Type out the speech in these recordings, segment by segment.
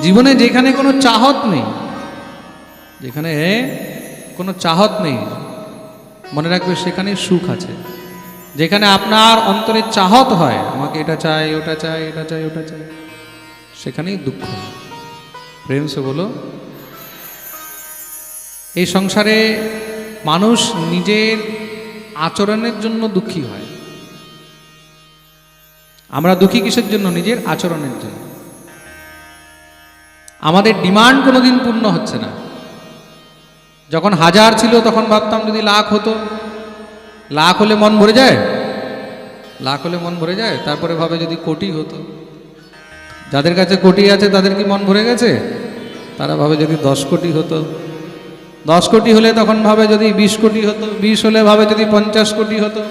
জীবনে যেখানে কোনো চাহত নেই, যেখানে কোনো চাহত নেই, মনে রাখবে সেখানে সুখ আছে। যেখানে আপনার অন্তরে চাহত হয়, আমাকে এটা চাই, ওটা চাই, এটা চাই, ওটা চাই, সেখানেই দুঃখ। প্রেম সে বলো। এই সংসারে মানুষ নিজের আচরণের জন্য দুঃখী হয়। আমরা দুঃখী কিসের জন্য? নিজের আচরণের জন্য। আমাদের ডিমান্ড কোনোদিন পূর্ণ হচ্ছে না। যখন 1000 ছিল তখন ভাবতাম যদি লাখ হতো। লাখ হলে মন ভরে যায়? লাখ হলে মন ভরে যায়? তারপরে ভাবে যদি কোটি হতো। যাদের কাছে কোটি আছে তাদের কি মন ভরে গেছে? তারা ভাবে যদি 10 কোটি হতো। 10 কোটি হলে তখন ভাবে যদি 20 কোটি হতো। 20 হলে ভাবে যদি 50 কোটি হতো।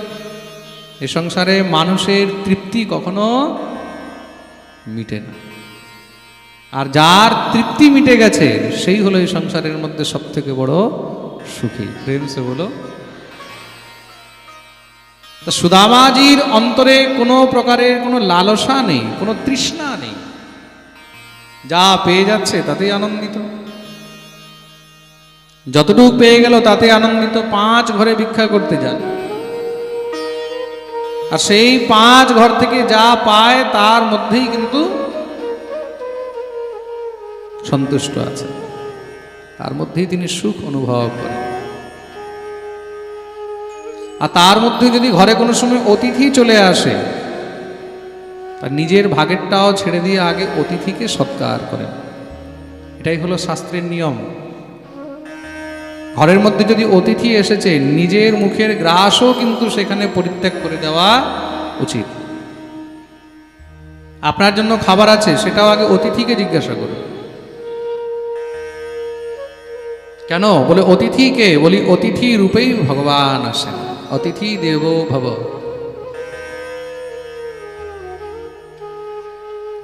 এ সংসারে মানুষের তৃপ্তি কখনো মিটে না। আর যার তৃপ্তি মিটে গেছে সেই হলো এই সংসারের মধ্যে সব থেকে বড় সুখী। প্রেম সে বলো। সুদামাজির অন্তরে কোনো প্রকারের কোনো লালসা নেই, কোনো তৃষ্ণা নেই। যা পেয়ে যাচ্ছে তাতেই আনন্দিত, যতটুকু পেয়ে গেল তাতে আনন্দিত। 5 ঘরে ভিক্ষা করতে যান, আর সেই 5 ঘর থেকে যা পায় তার মধ্যেই কিন্তু সন্তুষ্ট আছে, তার মধ্যেই তিনি সুখ অনুভব করেন। আর তার মধ্যে যদি ঘরে কোনো সময় অতিথি চলে আসে, তার নিজের ভাগেরটাও ছেড়ে দিয়ে আগে অতিথিকে সৎকার করেন। এটাই হলো শাস্ত্রের নিয়ম। ঘরের মধ্যে যদি অতিথি এসেছে, নিজের মুখের গ্রাসও কিন্তু সেখানে পরিত্যাগ করে দেওয়া উচিত। আপনার জন্য খাবার আছে, সেটাও আগে অতিথিকে জিজ্ঞাসা করুন। কেন বলে অতিথিকে? বলি অতিথি রূপেই ভগবান আসেন। অতিথি দেবো ভব,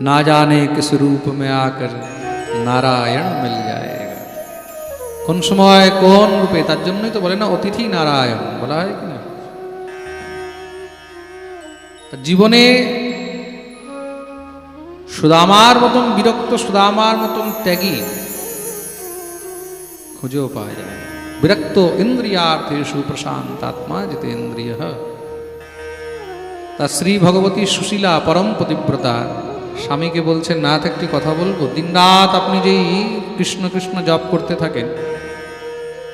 না জানে কিস রূপ মে আকর নারায়ণ মিল যায়েগা। কোন সময় কোন রূপে, তার জন্যই তো বলে না অতিথি নারায়ণ বলা হয় কিনা। জীবনে সুদামার মতন বিরক্ত, সুদামার মতন ত্যাগী খুঁজেও পাওয়া যায়। বিরক্ত ইন্দ্রিয়ার্থেষু প্রশান্তাত্মা জিতেন্দ্রিয়। তা শ্রী ভগবতী সুশীলা পরম পতিব্রতা স্বামীকে বলছেন, নাথ একটি কথা বলবো। দিনরাত আপনি যেই কৃষ্ণ কৃষ্ণ জপ করতে থাকেন,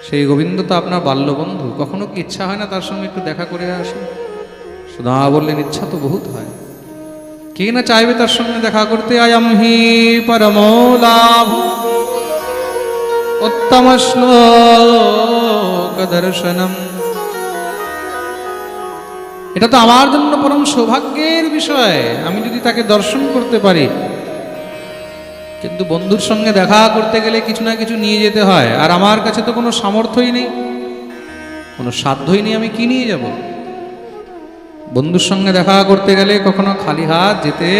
সেই গোবিন্দ তো আপনার বাল্যবন্ধু, কখনো কি ইচ্ছা হয় না তার সঙ্গে একটু দেখা করে আসেন? সুদামা বললেন, ইচ্ছা তো বহুত হয়, কে না চাইবে তার সঙ্গে দেখা করতে। আয়াম হি পরমো লাভ উত্তম শ্লোক দর্শনম। এটা তো আমার জন্য পরম সৌভাগ্যের বিষয়, আমি যদি তাকে দর্শন করতে পারি। কিন্তু বন্ধুর সঙ্গে দেখা করতে গেলে কিছু না কিছু নিয়ে যেতে হয়, আর আমার কাছে তো কোনো সামর্থ্যই নেই, কোনো সাধ্যই নেই, আমি কি নিয়ে যাব? বন্ধুর সঙ্গে দেখা করতে গেলে কখনো খালি হাত যেতে।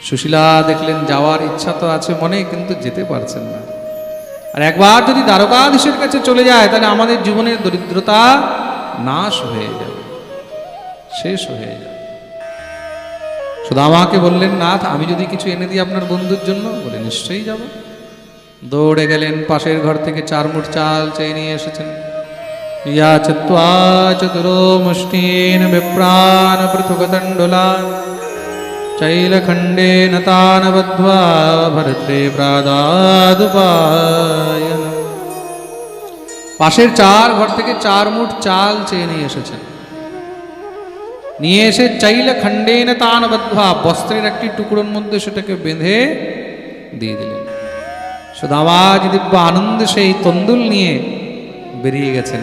সুশীলা দেখলেন যাওয়ার ইচ্ছা তো আছে মনে, কিন্তু যেতে পারছেন না। আর একবার যদি দ্বারকাধীশের কাছে চলে যায়, তাহলে আমাদের জীবনের দরিদ্রতা নাশ হয়ে যাবে, শেষ হয়ে যাবে। সুদামাকে বললেন, নাথ আমি যদি কিছু এনে দিই আপনার বন্ধুর জন্য? বলে নিশ্চয়ই যাব। দৌড়ে গেলেন, পাশের ঘর থেকে 4 মুঠ চাল চেয়ে নিয়ে এসেছেন। ইয়া চত্বা চতুরো মুষ্টিন বিপ্রাণ পৃথুকদণ্ডলা চৈলখণ্ডেন তান বদ্ধ্বা ভরত্রে প্রাদাদুপায়ন। পাশের 4 ঘর থেকে 4 মুঠ চাল চেয়ে নিয়ে এসেছেন। নিয়ে এসে চৈলখণ্ডেন তান বদ্ধ্বা, বস্ত্রের একটি টুকরোর মধ্যে সেটাকে বেঁধে দিয়ে দিলেন। সুদামাজি দিব্য আনন্দে সেই তন্দুল নিয়ে বেরিয়ে গেছেন।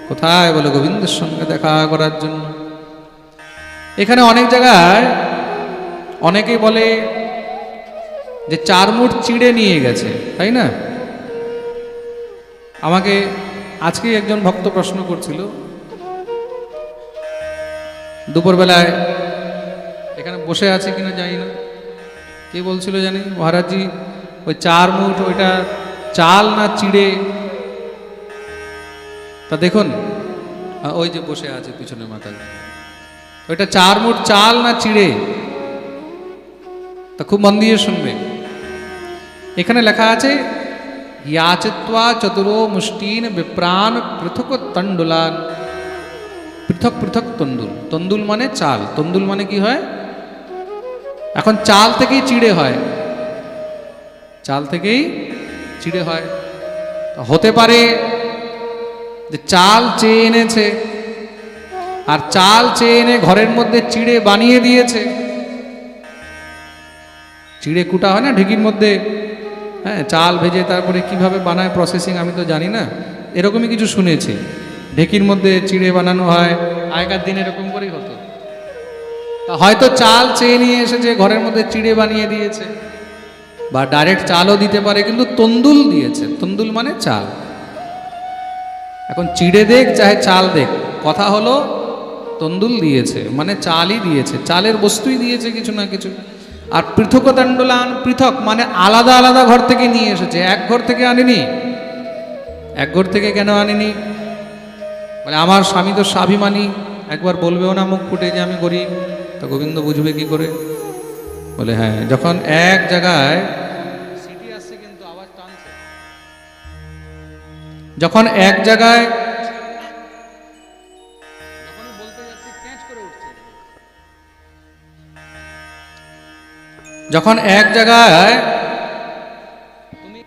কোথায়? বলে গোবিন্দের সঙ্গে দেখা করার জন্য। এখানে অনেক জায়গায় অনেকে বলে যে 4 মুঠ চিড়ে নিয়ে গেছে, তাই না? আমাকে আজকে একজন ভক্ত প্রশ্ন করছিল, দুপুরবেলায় এখানে বসে আছে কিনা জানি না, কে বলছিল জানি, মহারাজজি ওই 4 মুঠ ওইটা চাল না চিড়ে? তা দেখুন ওই যে বসে আছে পিছনে মাথায়, ওইটা 4 মুঠ চাল না চিড়ে? তা খুব মন দিয়ে শুনবে। এখানে লেখা আছে ইয়াচিত্বা চতুরো মুষ্টিন বিপ্রাণ পৃথক তণ্ডুলান। পৃথক পৃথক তন্দুল, তন্দুল মানে চাল, তন্দুল মানে কি হয়, এখন চাল থেকেই চিড়ে হয়, চাল থেকেই চিড়ে হয়। হতে পারে যে চাল চেয়ে এনেছে, আর চাল চেয়ে এনে ঘরের মধ্যে চিড়ে বানিয়ে দিয়েছে। চিড়ে কুটা হয় না ঢেকির মধ্যে, হ্যাঁ, চাল ভেজে তারপরে কিভাবে বানায় প্রসেসিং আমি তো জানি না, এরকমই কিছু শুনেছি। ঢেকির মধ্যে চিড়ে বানানো হয়, আগেকার দিন এরকম করেই হতো। হয়তো চাল চেয়ে নিয়ে এসেছে, ঘরের মধ্যে চিড়ে বানিয়ে দিয়েছে, বা ডাইরেক্ট চালও দিতে পারে, কিন্তু তন্দুল দিয়েছে। তন্দুল মানে চাল। এখন চিড়ে দেখ চাহে চাল দেখ, কথা হলো তন্দুল দিয়েছে মানে চালই দিয়েছে, চালের বস্তুই দিয়েছে কিছু না কিছু। আর পৃথক তণ্ডুলান, পৃথক মানে আলাদা আলাদা ঘর থেকে নিয়ে এসেছে, এক ঘর থেকে আনেনি। এক ঘর থেকে কেন আনেনি? বলে আমার স্বামী তো স্বাভিমানী, একবার বলবেও না মুখ ফুটে যে আমি গরিব, তা গোবিন্দ বুঝবে কি করে? বলে হ্যাঁ, যখন এক জায়গায় সিটি আসছে কিন্তু আওয়াজ টানছে, যখন এক জায়গায় যখনই বলতে যাচ্ছি ক্যাচ করে উঠছে, যখন এক জায়গায় তুমি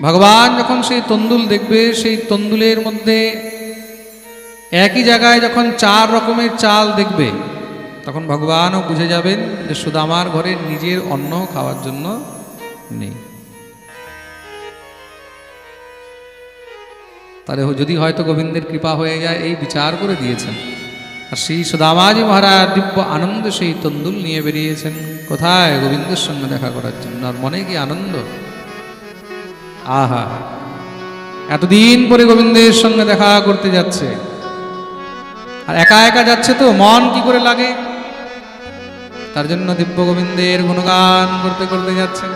ভগবান যখন সেই তন্দুল দেখবে, সেই তন্দুলের মধ্যে একই জায়গায় যখন 4 রকমের চাল দেখবে, তখন ভগবানও বুঝে যাবেন যে সুদামার ঘরে নিজের অন্ন খাওয়ার জন্য নেই। তাহলে যদি হয়তো গোবিন্দের কৃপা হয়ে যায়, এই বিচার করে দিয়েছেন। আর সেই সুদামাজি মহারাজ দিব্য আনন্দ সেই তন্দুল নিয়ে বেরিয়েছেন কোথায়? গোবিন্দের সঙ্গে দেখা করার জন্য। আর মনে কি আনন্দ! আহা, এতদিন পরে গোবিন্দের সঙ্গে দেখা করতে যাচ্ছে, আর একা একা যাচ্ছে, তো মন কি করে লাগে। তার জন্য দিব্য গোবিন্দের গুণগান করতে করতে যাচ্ছে।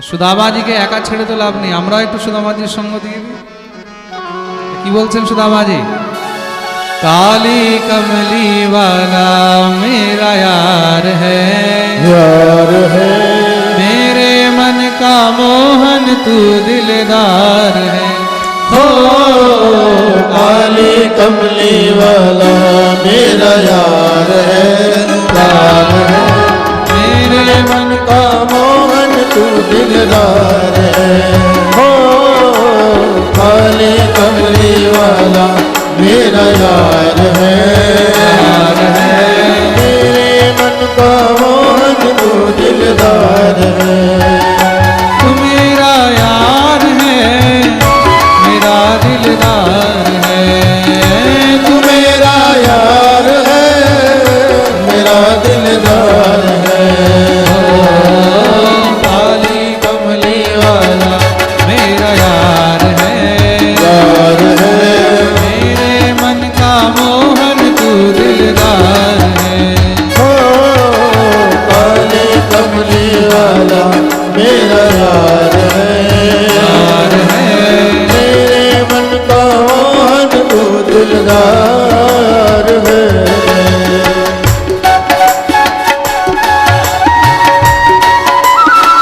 সুদামাজিকে একা ছেড়ে তো লাভ নেই, আমরা একটু সুদামাজির সঙ্গ দিয়ে দিই। কি বলছেন সুদামাজি? কালী কমলি वाला मेरा यार है, मेरे मन का मोहन तू दिलदार है। हो काली कमली वाला मेरा यार है, मेरे मन का मोहन तू दिलदार है। हो काली कमली वाला मेरा यार है, मेरे मन का मोहन तू दिलदार है। तू मेरा यार है, मेरा दिलदार है। तू मेरा यार है, मेरा दिलदार है। काली कमली वाला मेरा यार है, यार है, मेरे मन का मोहन तू दिलदार है। हो काली कमली वाला मेरा यार है, यार है, मेरे मन का मोहन तू दिलदार है।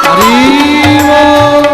हरि बोल।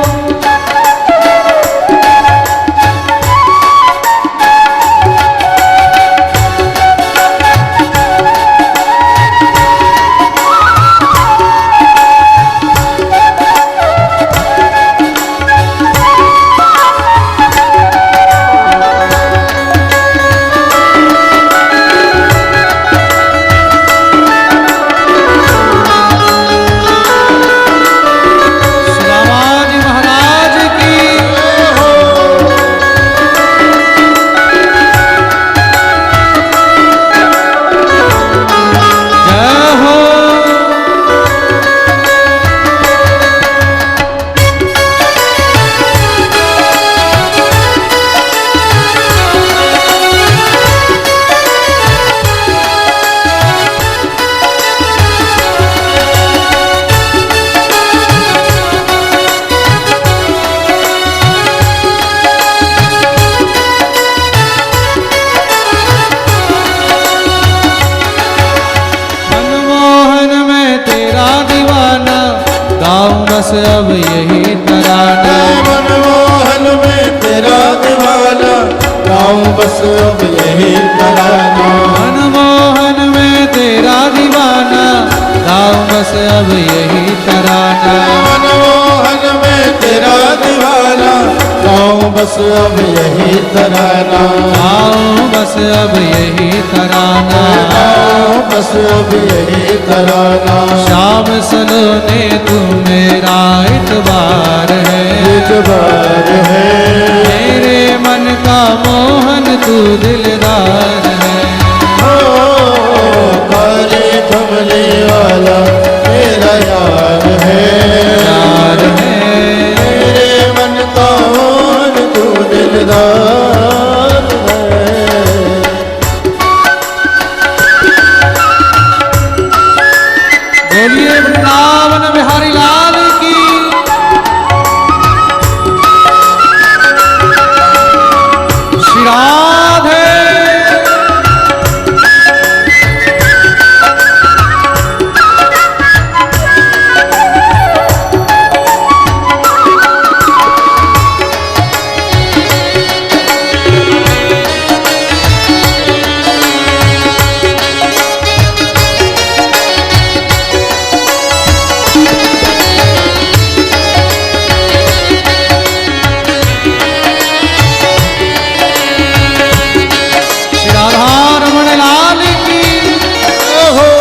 अब यही तराना। मनमोहन में तेरा दीवाना गाऊं बस अब यही तराना। मनमोहन में तेरा दीवाना गाऊं बस अब यही तराना। गाऊं बस अब यही तराना। गाऊं बस अब यही तराना। श्याम सलोने तू मेरा इतबार है। इतबार है मेरे मन का मोहन तू दिलदार है। ओ काली कमली वाला मेरा यार है। यार है मेरे मन का मोहन तू दिलदार है। बोलिए वृंदावन बिहारी लाल की। श्री राधे। श्री राधा रमण लाल की। ओहो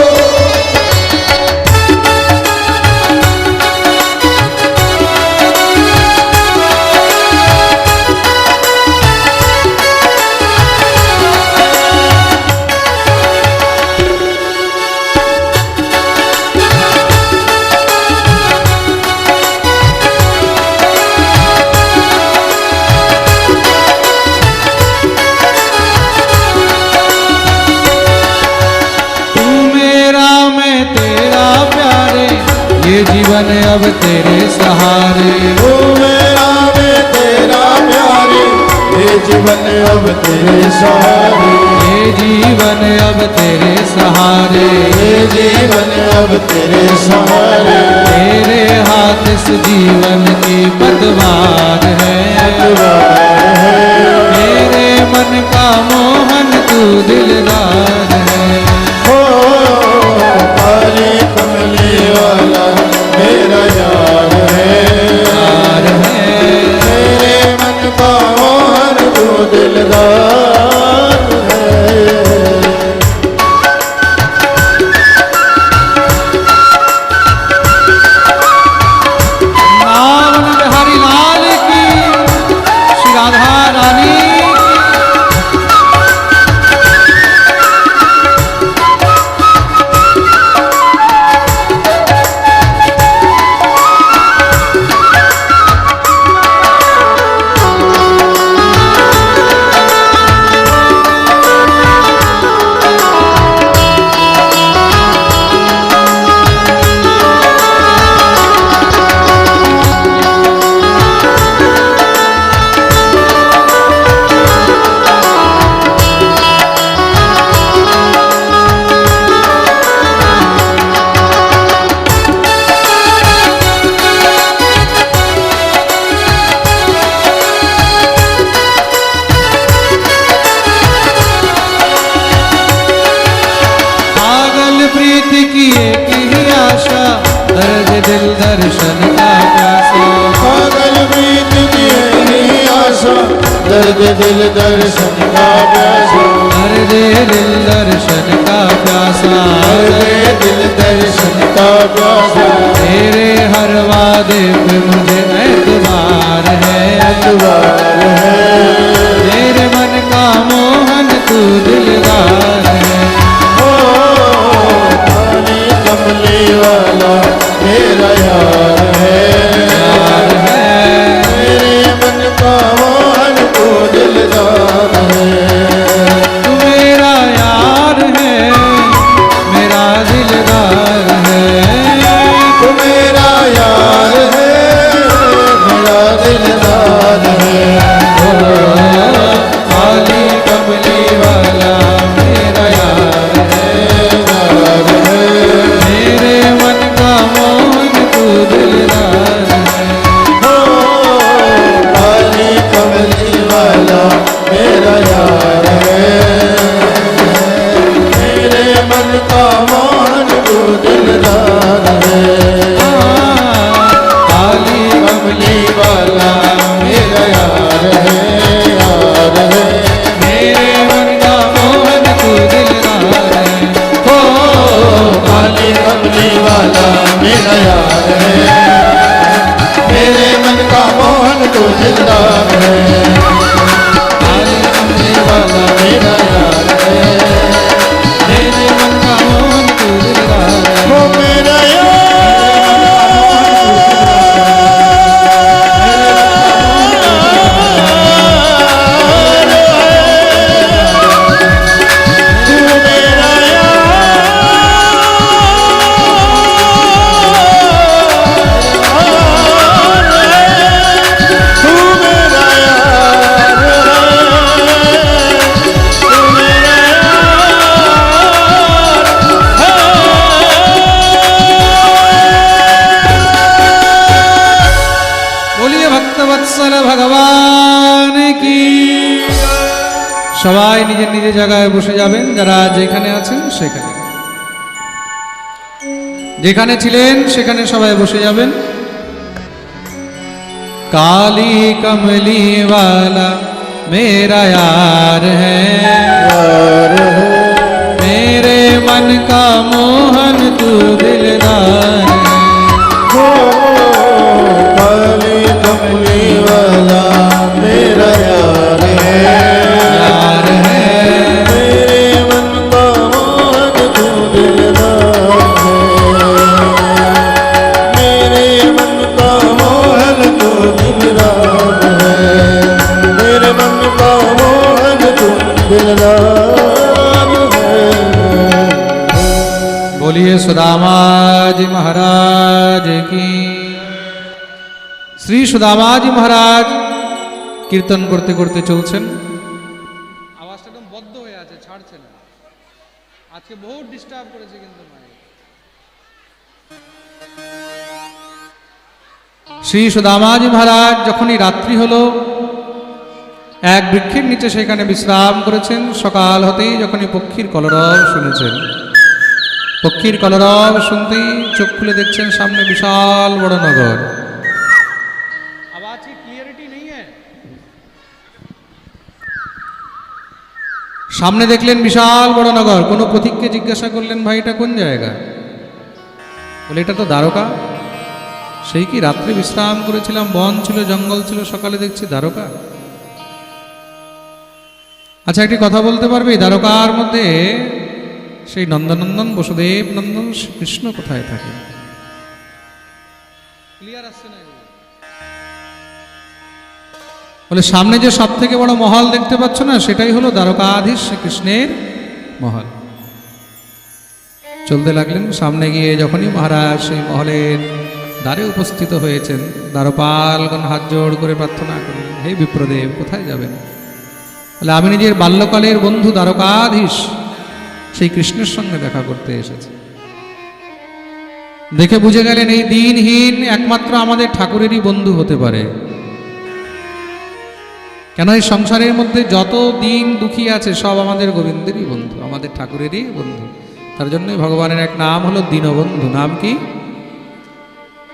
तू मेरा मैं तेरा प्यारे ये जीवन अब तेरे सहारे। तू मेरा मैं तेरा प्यारे ये जीवन अब तेरे सहारे। ये जीवन अब तेरे सहारे। ये जीवन अब तेरे सहारे। तेरे हाथ इस जीवन की पतवार है। अतवार है मेरे मन का मोहन तू दिलदार है। ओ काली कमली वाला मेरा यार है। यार है मेरे मन का मोहन तू दिलदार है। वृंदावन बिहारी लाल की। श्री राधा रानी की। पागल प्रीति की एक ही आशा दर्द दिल दर्शन का प्यासा। पागल प्रीत की यही आशा दर्द दिल दर्शन का प्यासा। दर्द दिल दर्शन का प्यासा। दर्द दिल दर्शन का प्यासा। तेरे हर वादे पे मुझे एतबार है। अतवार है तेरे मन का मोहन तू दिलदार है। ओ काली कमली वाला मेरा यार है। यार है मेरे मन का मोहन तू दिलदार है। तू मेरा यार है मेरा दिलदार है। तू मेरा यार है मेरा दिलदार है। काली कमली वाला मेरा यार है। यार है मेरे मन का मोहन तू दिलदार है। ओ काली कमली वाला मेरा यार है। সবাই নিজের নিজের জায়গায় বসে যাবেন, যারা যেখানে আছেন সেখানে, যেখানে ছিলেন সেখানে সবাই বসে যাবেন। काली कमली वाला मेरा यार है, मेरे मन का मोहन तू दिलदार है। काली कमली वाला मेरा यार है, यार है मेरे मन का मोहन तू दिलदार है, मेरे मन का मोहन तू दिलदार है, मेरे मन का मोहन तू दिलदार है। बोलिए सुदामा जी महाराज की। শ্রী সুদামা জি মহারাজ কীর্তন করতে করতে চলছেন। আওয়াজটা একদম বদ্ধ হয়ে আছে, ছাড়ছে না। আজকে বহুত ডিস্টার্ব করেছে কিন্তু মাইক। শ্রী সুদামা জি মহারাজ যখনই রাত্রি হলো, এক বৃক্ষের নিচে সেখানে বিশ্রাম করেছেন। সকাল হতেই যখনই পক্ষীর কলরব শুনেছেন, পক্ষীর কলরব শুনতেই চোখ খুলে দেখছেন সামনে বিশাল বড় নগর। আওয়াজ কি ক্লিয়ারিটি নেই है? সামনে দেখলেন বিশাল বড় নগর। কোনো পথিককে জিজ্ঞাসা করলেন, ভাই এটা কোন জায়গা? বলে এটা তো দ্বারকা। সেই কি রাত্রে বিশ্রাম করেছিলাম, বন ছিল, জঙ্গল ছিল, সকালে দেখছি দ্বারকা। আচ্ছা একটি কথা বলতে পারবে, দ্বারকার মধ্যে সেই নন্দনন্দন বসুদেব নন্দন শ্রীকৃষ্ণ কোথায় থাকে? ক্লিয়ার আসছে না? বলে সামনে যে সব থেকে বড় মহল দেখতে পাচ্ছ না, সেটাই হলো দ্বারকাধীশ শ্রীকৃষ্ণের মহল। চলতে লাগলেন। সামনে গিয়ে যখনই মহারাজ সেই মহলের দ্বারে উপস্থিত হয়েছেন, দ্বারপালগণ হাত জোড় করে প্রার্থনা করলেন, হে বিপ্রদেব কোথায় যাবেন? বলে আমি নিজের বাল্যকালের বন্ধু দ্বারকাধীশ সেই কৃষ্ণের সঙ্গে দেখা করতে এসেছি। দেখে বুঝে গেলেন এই দিনহীন একমাত্র আমাদের ঠাকুরেরই বন্ধু হতে পারে। কেন এই সংসারের মধ্যে যত দিন দুঃখী আছে সব আমাদের গোবিন্দেরই বন্ধু, আমাদের ঠাকুরেরই বন্ধু। তার জন্যই ভগবানের এক নাম হলো দীনবন্ধু। নাম কি?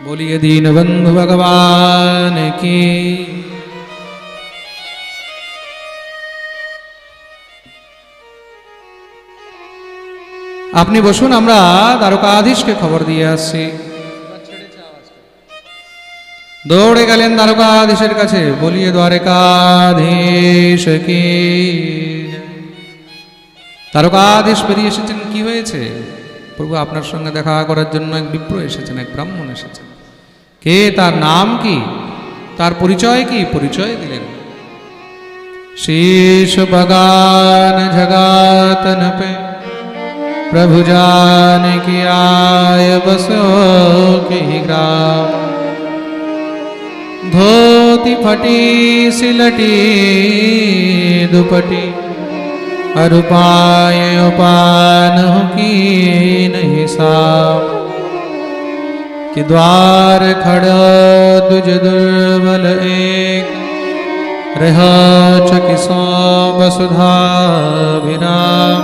বলিয়ে দীনবন্ধু ভগবান কি। আপনি বসুন, আমরা দ্বারকাধীশকে খবর দিয়ে আসছি। দৌড়ে গেলেন দ্বারকাধীশের কাছে, বলিয়ে দ্বারকাধীশ কি। দ্বারকাধীশ বেরিয়ে এসেছেন। কি হয়েছে? প্রভু আপনার সঙ্গে দেখা করার জন্য এক বিপ্র এসেছেন, এক ব্রাহ্মণ এসেছেন। কে? তার নাম কি? তার পরিচয় কি? পরিচয় দিলেন। शीश बगान जगातन पे प्रभु जान की आय बसो के ग्राम। धोती फटी सिलटी दुपटी अरुपाय उपान की नहीं साम। कि द्वार खड़ा तुझ दुर्बल एक रह चकिसो वसुधा विराम।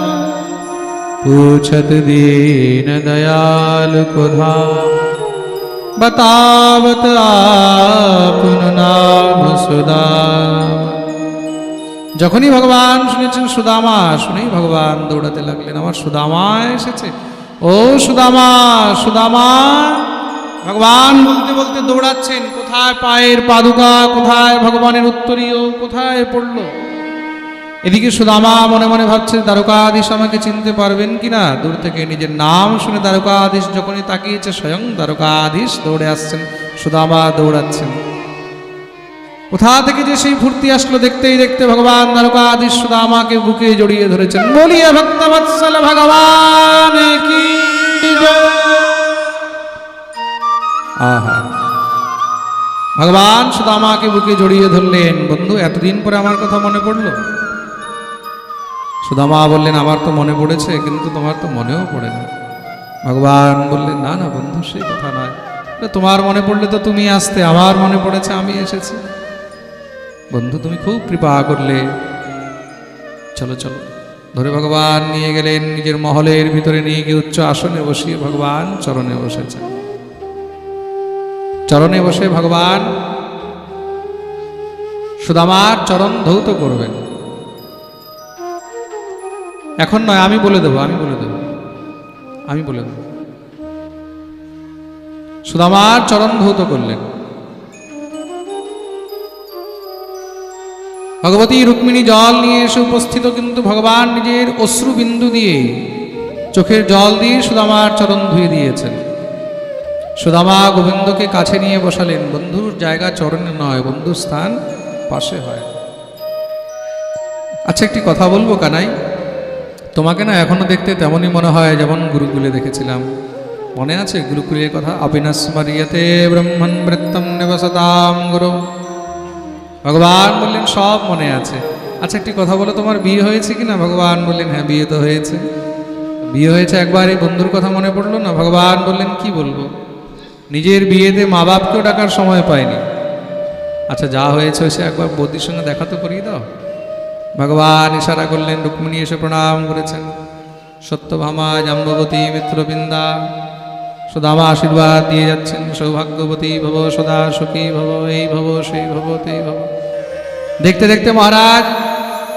पूछत दीन दयाल को धाम बतावत आपन नाम सुदाम। যখনই ভগবান শুনেছেন সুদামা, শুনেই ভগবান দৌড়াতে লাগলেন, আমার সুদামা এসেছে। ও সুদামা, সুদামা। ভগবান বলতে বলতে দৌড়াচ্ছেন। কোথায় পায়ের পাদুকা, কোথায় ভগবানের উত্তরীয়, কোথায় পড়ল। এদিকে সুদামা মনে মনে ভাবছে দ্বারকাধীশ আমাকে চিনতে পারবেন কিনা। দূর থেকে নিজের নাম শুনে দ্বারকাধীশ যখনই তাকিয়েছে, স্বয়ং দ্বারকাধীশ দৌড়ে আসছেন, সুদামা দৌড়াচ্ছেন। কোথা থেকে যে সেই ফুর্তি আসলো, দেখতেই দেখতে ভগবান দ্বারকাধীশ সুদামাকে বুকে জড়িয়ে ধরেছেন। বলিয়ে ভক্তবৎসল ভগবান কি জয়। আহা, ভগবান সুদামাকে বুকে জড়িয়ে ধরলেন। বন্ধু, এতদিন পরে আমার কথা মনে পড়লো? সুদামা বললেন, আমার তো মনে পড়েছে, কিন্তু তোমার তো মনেও পড়ে না। ভগবান বললেন, না না বন্ধু, সেই কথা নয়। তোমার মনে পড়লে তো তুমি আসতে, আমার মনে পড়েছে আমি এসেছি। বন্ধু, তুমি খুব কৃপা করলে। চলো চলো ধরে ভগবান নিয়ে গেলেন নিজের মহলের ভিতরে, নিয়ে গিয়ে উচ্চ আসনে বসিয়ে ভগবান চরণে বসেছেন। চরণে বসে ভগবান সুদামার চরণ ধৌত করবেন। এখন নয়, আমি বলে দেব, আমি বলে দেব, আমি বলে দেব। সুদামার চরণ ধৌত করলেন। ভগবতী রুক্মিণী জল নিয়ে এসে উপস্থিত, কিন্তু ভগবান নিজের অশ্রু বিন্দু দিয়ে, চোখের জল দিয়ে সুদামার চরণ ধুয়ে দিয়েছেন। সুদামা গোবিন্দকে কাছে নিয়ে বসালেন। বন্ধুর জায়গা চরণে নয়, বন্ধুর স্থান পাশে হয়। আচ্ছা, একটি কথা বলবো কানাই, তোমাকে না এখনো দেখতে তেমনই মনে হয় যেমন গুরুকুলে দেখেছিলাম। মনে আছে গুরুকুলের কথা? অবিনস্মরিয়তে ব্রহ্মণ বৃত্তম নিবসতাম গুরু। ভগবান বললেন সব মনে আছে। আচ্ছা, একটি কথা বলো, তোমার বিয়ে হয়েছে কিনা? ভগবান বললেন হ্যাঁ, বিয়ে তো হয়েছে। বিয়ে হয়েছে, একবার এই বন্ধুর কথা মনে পড়লো না? ভগবান বললেন কি বলবো, নিজের বিয়েতে মা বাপকেও ডাকার সময় পায়নি। আচ্ছা, যা হয়েছে সে একবার বৌদির সঙ্গে দেখা তো করিয়ে দাও। ভগবান ইশারা করলেন, রুক্মিণী এসে প্রণাম করেছেন। সত্যভামা, জাম্ববতী, মিত্রবৃন্দা সুদামা আশীর্বাদ দিয়ে যাচ্ছেন। সৌভাগ্যবতী ভব, সদা সুখী ভব, এই ভব সেই ভব তেই ভব। দেখতে দেখতে মহারাজ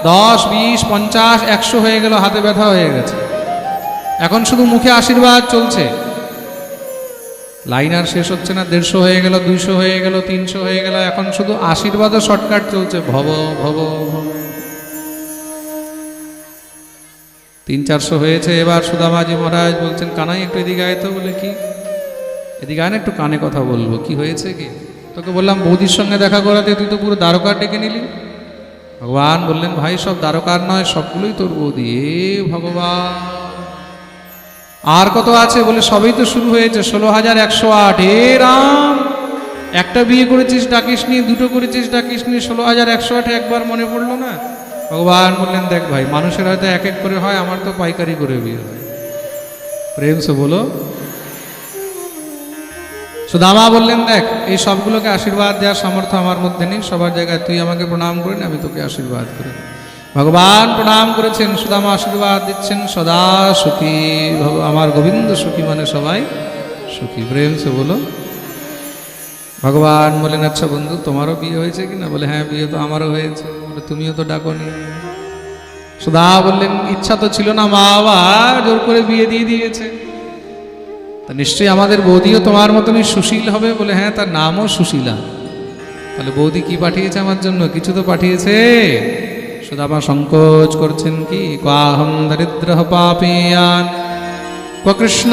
10, 20, 50, 100 হয়ে গেল, হাতে ব্যথা হয়ে গেছে। এখন শুধু মুখে আশীর্বাদ চলছে, লাইন আর শেষ হচ্ছে না। 150 হয়ে গেল, 200 হয়ে গেল, 300 হয়ে গেল, এখন শুধু আশীর্বাদও শর্টকাট চলছে, ভব ভব ভব। 300-400 হয়েছে। এবার সুদামাজি মহারাজ বলছেন, কানাই একটু এদিকে আয় তো। বলে কি? এদিকে আয় না, একটু কানে কথা বলবো। কি হয়েছে কি? তোকে বললাম বৌদির সঙ্গে দেখা করাতে, তুই তো পুরো দ্বারকার ডেকে নিলি। ভগবান বললেন, ভাই সব দ্বারকার নয়, সবগুলোই তোর বৌদি। এ ভগবান, আর কত আছে? বলে সবই তো শুরু হয়েছে, 16,108। হে রাম, একটা বিয়ে করেছিস ডাকিস নি, দুটো করেছিস ডাকিস নি, 16,108 একবার মনে পড়লো না? ভগবান বললেন, দেখ ভাই, মানুষের হয়তো এক এক করে হয়, আমার তো পাইকারি করে বিয়ে হয়। প্রেম সে বলো। সুদামা বললেন, দেখ, এই সবগুলোকে আশীর্বাদ দেওয়ার সামর্থ্য আমার মধ্যে নেই, সবার জায়গায় তুই আমাকে প্রণাম করিনি, আমি তোকে আশীর্বাদ করি। ভগবান প্রণাম করেছেন, সুদামা আশীর্বাদ দিচ্ছেন, সদা সুখী ভব, আমার গোবিন্দ সুখী, মানে সবাই সুখী। প্রেম সে বলো। ভগবান বলেন, আচ্ছা বন্ধু, তোমারও বিয়ে হয়েছে কিনা? বলে হ্যাঁ, বিয়ে তো আমারও হয়েছে। বলে তুমিও তো ডাকোনি। সুদা বললেন, ইচ্ছা তো ছিল না, মা বাবা জোর করে বিয়ে দিয়ে দিয়েছে। তা নিশ্চয়ই আমাদের বৌদিও তোমার মতনই সুশীল হবে। বলে হ্যাঁ, তার নামও সুশীলা। তাহলে বৌদি কি পাঠিয়েছে আমার জন্য? কিছু তো পাঠিয়েছে। সুদামা সংকোচ করছেন, কি কাহম দরিদ্র পাপিয়ান কৃষ্ণ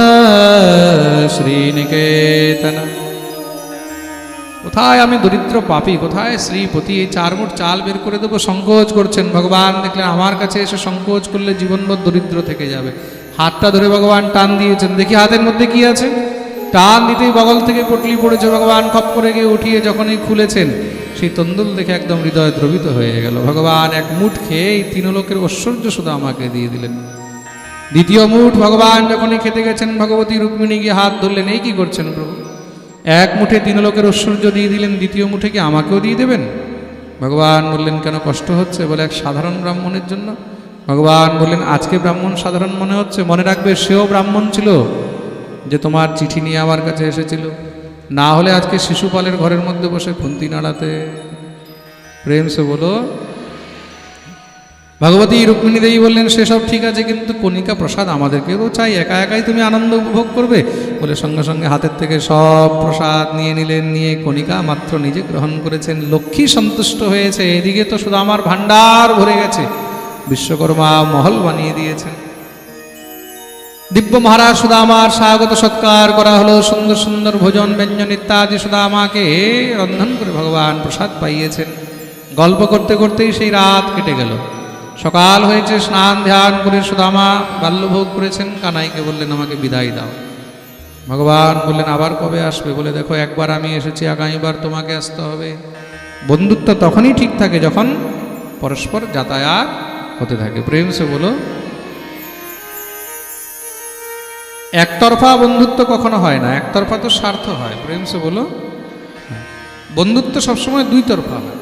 শ্রীনিকেতন। কোথায় আমি দরিদ্র পাপী, কোথায় শ্রীপতি, এই 4 মুঠ চাল বের করে দেবো, সংকোচ করছেন। ভগবান দেখলেন আমার কাছে এসে সংকোচ করলে জীবনভর দরিদ্র থেকে যাবে। হাতটা ধরে ভগবান টান দিয়েছেন, দেখি হাতের মধ্যে কি আছে। টান দিতেই বগল থেকে পটলি পড়েছে। ভগবান খপ করে গিয়ে উঠিয়ে যখনই খুলেছেন, সেই তন্দুল দেখে একদম হৃদয় দ্রবিত হয়ে গেল। ভগবান এক মুঠ খেয়ে এই 3 লোকের ঐশ্বর্য শুধু আমাকে দিয়ে দিলেন। দ্বিতীয় মুঠ ভগবান যখনই খেতে গেছেন, ভগবতী রুক্মিণী গিয়ে হাত ধরলেন, এই কি করছেন প্রভু? এক মুঠে 3 লোকের ঐশ্বর্য দিয়ে দিলেন, দ্বিতীয় মুঠে কি আমাকেও দিয়ে দেবেন? ভগবান বললেন, কেন কষ্ট হচ্ছে? বলে এক সাধারণ ব্রাহ্মণের জন্য। ভগবান বললেন, আজকে ব্রাহ্মণ সাধারণ মনে হচ্ছে, মনে রাখবে সেও ব্রাহ্মণ ছিল, যে তোমার চিঠি নিয়ে আমার কাছে এসেছিল। না হলে আজকে শিশুপালের ঘরের মধ্যে বসে খুন্তি নাড়াতে। প্রেম সে বলো। ভগবতী রুক্মিণী দেবী বললেন, সেসব ঠিক আছে, কিন্তু কণিকা প্রসাদ আমাদেরকেও তো চাই, একা একাই তুমি আনন্দ উপভোগ করবে? বলে সঙ্গে সঙ্গে হাতের থেকে সব প্রসাদ নিয়ে নিলেন। নিয়ে কণিকা মাত্র নিজে গ্রহণ করেছেন। লক্ষ্মী সন্তুষ্ট হয়েছে। এদিকে তো শুধু আমার ভাণ্ডার ভরে গেছে, বিশ্বকর্মা মহল বানিয়ে দিয়েছেন। দিব্য মহারাজ সুদামার স্বাগত সৎকার করা হলো। সুন্দর সুন্দর ভোজন ব্যঞ্জন ইত্যাদি সুদামাকে রন্ধন করে ভগবান প্রসাদ পাইয়েছেন। গল্প করতে করতেই সেই রাত কেটে গেল। সকাল হয়েছে, স্নান ধ্যান করে সুদামা বাল্যভোগ করেছেন। কানাইকে বললেন, আমাকে বিদায় দাও। ভগবান বললেন, আবার কবে আসবে? বলে দেখো, একবার আমি এসেছি, আগামীবার তোমাকে আসতে হবে। বন্ধুত্ব তখনই ঠিক থাকে যখন পরস্পর যাতায়াত হতে থাকে। প্রেম সে বলো। একতরফা বন্ধুত্ব কখনো হয় না, একতরফা তো স্বার্থ হয়। প্রেম সে বলো। বন্ধুত্ব সবসময় 2 তরফা হয়।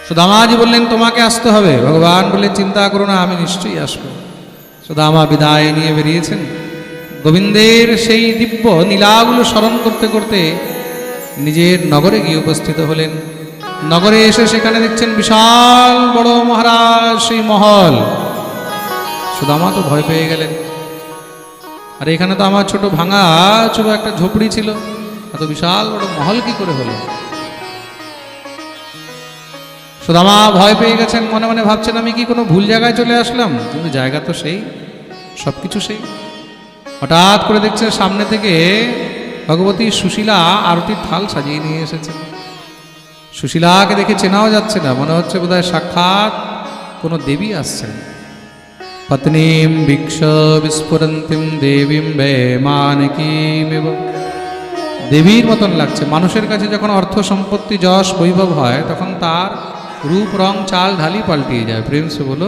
সুদামাজি বললেন তোমাকে আসতে হবে। ভগবান বললেন চিন্তা করো না, আমি নিশ্চয়ই আসবো। সুদামা বিদায় নিয়ে বেরিয়েছেন। গোবিন্দের সেই দিব্য নীলাগুলো স্মরণ করতে করতে নিজের নগরে গিয়ে উপস্থিত হলেন। নগরে এসে সেখানে দেখছেন বিশাল বড় মহারাজ সেই মহল। সুদামা তো ভয় পেয়ে গেলেন, আর এখানে তো আমার ছোট ভাঙা ছোট একটা ঝোপড়ি ছিল, এত বিশাল বড় মহল কি করে হলো? সুদামা ভয় পেয়ে গেছেন, মনে মনে ভাবছেন আমি কি কোনো ভুল জায়গায় চলে আসলাম? কিন্তু জায়গা তো সেই, সবকিছু সেই। হঠাৎ করে দেখছেন সামনে থেকে ভগবতী সুশীলা আরতির থাল সাজিয়ে নিয়ে এসেছেন। সুশীলাকে দেখে চেনাও যাচ্ছে না, মনে হচ্ছে বোধহয় সাক্ষাৎ কোনো দেবী আসছেন। পত্নীম বিক্ষ বিস্ফুরন্তিম দেবীম বেমানকীমেব, দেবীর মতন লাগছে। মানুষের কাছে যখন অর্থ সম্পত্তি যশ বৈভব হয় তখন তার রূপ রং চাল ঢালি পাল্টিয়ে যায়। প্রেম সে বলো,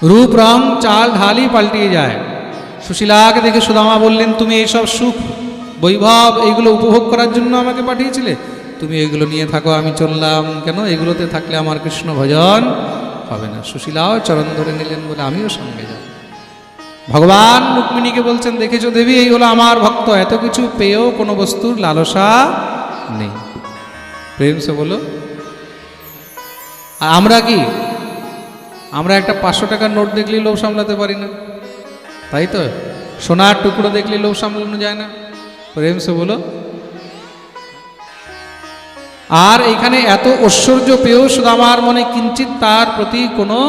রূপ রং চাল ঢালি পাল্টিয়ে যায়। সুশীলাকে দেখে সুদামা বললেন তুমি এইসব সুখ বৈভব এইগুলো উপভোগ করার জন্য আমাকে পাঠিয়েছিলে? তুমি এগুলো নিয়ে থাকো, আমি চললাম। কেন? এগুলোতে থাকলে আমার কৃষ্ণ ভজন হবে না। সুশীলাও চরণ ধরে নিলেন, বলে আমিও সঙ্গে যাব। ভগবান রুক্মিণীকে বলছেন দেখেছো দেবী, এই হলো আমার ভক্ত, এত কিছু পেয়েও কোনো বস্তুর লালসা নেই। প্রেম সে বলো। আর আমরা কি? আমরা একটা 500 টাকার নোট দেখলেই লোভ সামলাতে পারি না, তাই তো? সোনার টুকরো দেখলে লোভ সামলানো যায় না। প্রেম সে বলো। আর এখানে এত ঐশ্বর্য পেয়েও সুদামার মনে কিঞ্চিত তার প্রতি কোনো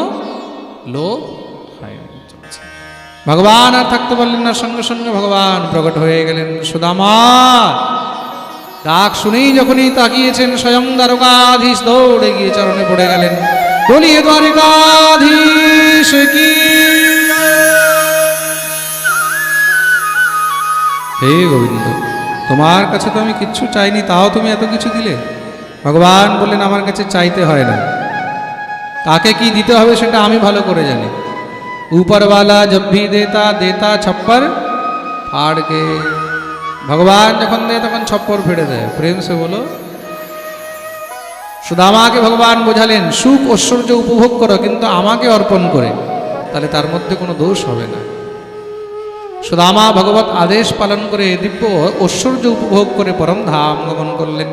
লোভ হয়নি। ভগবান আর থাকতে পারলেন না, সঙ্গে সঙ্গে ভগবান প্রকট হয়ে গেলেন। সুদামা ডাক শুনেই যখনই তাকিয়েছেন স্বয়ং দ্বারকাধীশ দৌড়ে গিয়ে চরণে পড়ে গেলেন। বলিয়ে দ্বারকাধীশ কি হে গোবিন্দ, তোমার কাছে তো আমি কিচ্ছু চাইনি, তাও তুমি এত কিছু দিলে। ভগবান বললেন আমার কাছে চাইতে হয় না, তাকে কি দিতে হবে সেটা আমি ভালো করে জানি। উপরওয়ালা জব ভি দেতা দেতা ছপ্পর ফাড় কে। ভগবান যখন দেয় তখন ছপ্পর ফেড়ে দেয়। প্রেম সে বলো। সুদামাকে ভগবান বোঝালেন সুখ ঐশ্বর্য উপভোগ করো, কিন্তু আমাকে অর্পণ করে, তাহলে তার মধ্যে কোনো দোষ হবে না। সুদামা ভগবত আদেশ পালন করে দিব্য ঐশ্বর্য উপভোগ করে পরম ধাম গমন করলেন।